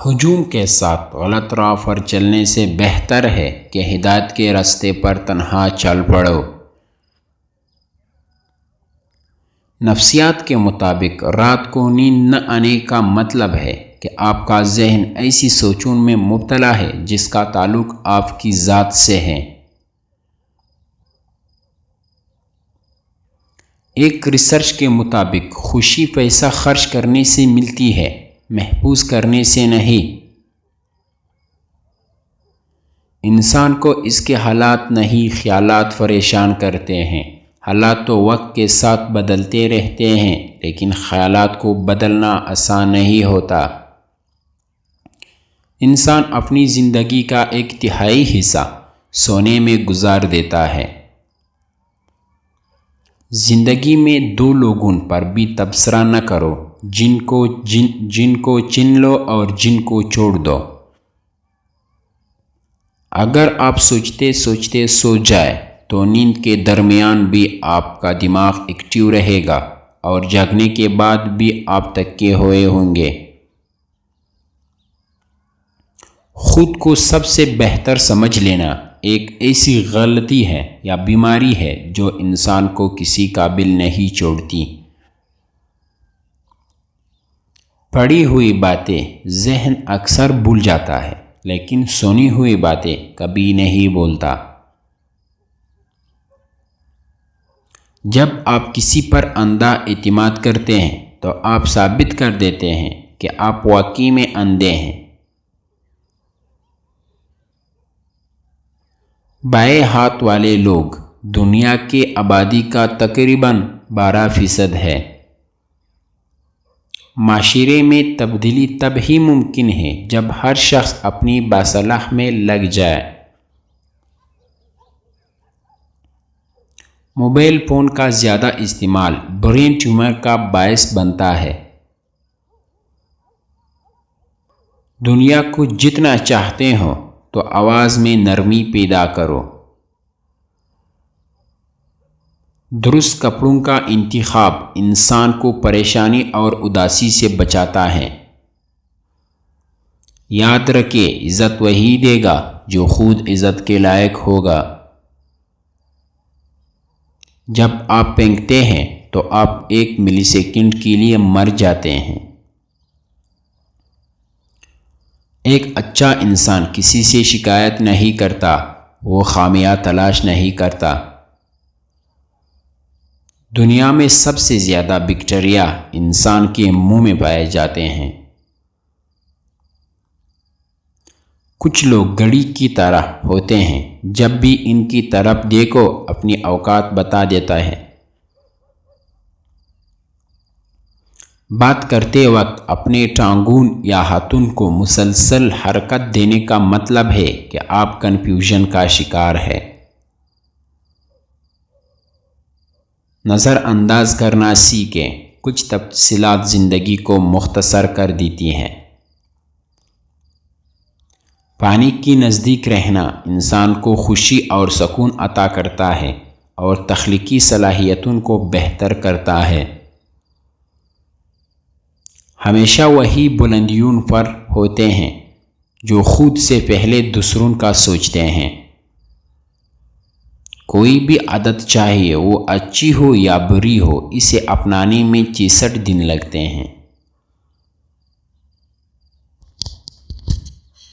ہجوم کے ساتھ غلط راہ پر چلنے سے بہتر ہے کہ ہدایت کے راستے پر تنہا چل پڑو۔ نفسیات کے مطابق رات کو نیند نہ آنے کا مطلب ہے کہ آپ کا ذہن ایسی سوچوں میں مبتلا ہے جس کا تعلق آپ کی ذات سے ہے۔ ایک ریسرچ کے مطابق خوشی پیسہ خرچ کرنے سے ملتی ہے، محفوظ کرنے سے نہیں۔ انسان کو اس کے حالات نہیں خیالات پریشان کرتے ہیں۔ حالات تو وقت کے ساتھ بدلتے رہتے ہیں، لیکن خیالات کو بدلنا آسان نہیں ہوتا۔ انسان اپنی زندگی کا ایک تہائی حصہ سونے میں گزار دیتا ہے۔ زندگی میں دو لوگوں پر بھی تبصرہ نہ کرو، جن کو چن لو اور جن کو چھوڑ دو۔ اگر آپ سوچتے سوچتے سو جائے تو نیند کے درمیان بھی آپ کا دماغ ایکٹیو رہے گا اور جاگنے کے بعد بھی آپ تکے ہوئے ہوں گے۔ خود کو سب سے بہتر سمجھ لینا ایک ایسی غلطی ہے یا بیماری ہے جو انسان کو کسی قابل نہیں چھوڑتی۔ پڑھی ہوئی باتیں ذہن اکثر بھول جاتا ہے، لیکن سنی ہوئی باتیں کبھی نہیں بولتا۔ جب آپ کسی پر اندھا اعتماد کرتے ہیں تو آپ ثابت کر دیتے ہیں کہ آپ واقعی میں اندھے ہیں۔ بائیں ہاتھ والے لوگ دنیا کی آبادی کا تقریباً 12% ہے۔ معاشرے میں تبدیلی تب ہی ممکن ہے جب ہر شخص اپنی باصلاح میں لگ جائے۔ موبائل فون کا زیادہ استعمال برین ٹیومر کا باعث بنتا ہے۔ دنیا کو جتنا چاہتے ہو تو آواز میں نرمی پیدا کرو۔ درست کپڑوں کا انتخاب انسان کو پریشانی اور اداسی سے بچاتا ہے۔ یاد رکھیں، عزت وہی دے گا جو خود عزت کے لائق ہوگا۔ جب آپ پھینکتے ہیں تو آپ 1 ملی سیکنڈ کے لیے مر جاتے ہیں۔ ایک اچھا انسان کسی سے شکایت نہیں کرتا، وہ خامیاں تلاش نہیں کرتا۔ دنیا میں سب سے زیادہ بیکٹیریا انسان کے منہ میں پائے جاتے ہیں۔ کچھ لوگ گھڑی کی طرح ہوتے ہیں، جب بھی ان کی طرف دیکھو اپنی اوقات بتا دیتا ہے۔ بات کرتے وقت اپنے ٹانگوں یا ہاتھوں کو مسلسل حرکت دینے کا مطلب ہے کہ آپ کنفیوژن کا شکار ہے۔ نظر انداز کرنا سیکھیں، کچھ تفصیلات زندگی کو مختصر کر دیتی ہیں۔ پانی کی نزدیک رہنا انسان کو خوشی اور سکون عطا کرتا ہے اور تخلیقی صلاحیتوں کو بہتر کرتا ہے۔ ہمیشہ وہی بلندیوں پر ہوتے ہیں جو خود سے پہلے دوسروں کا سوچتے ہیں۔ کوئی بھی عادت چاہیے وہ اچھی ہو یا بری ہو، اسے اپنانے میں 66 دن لگتے ہیں۔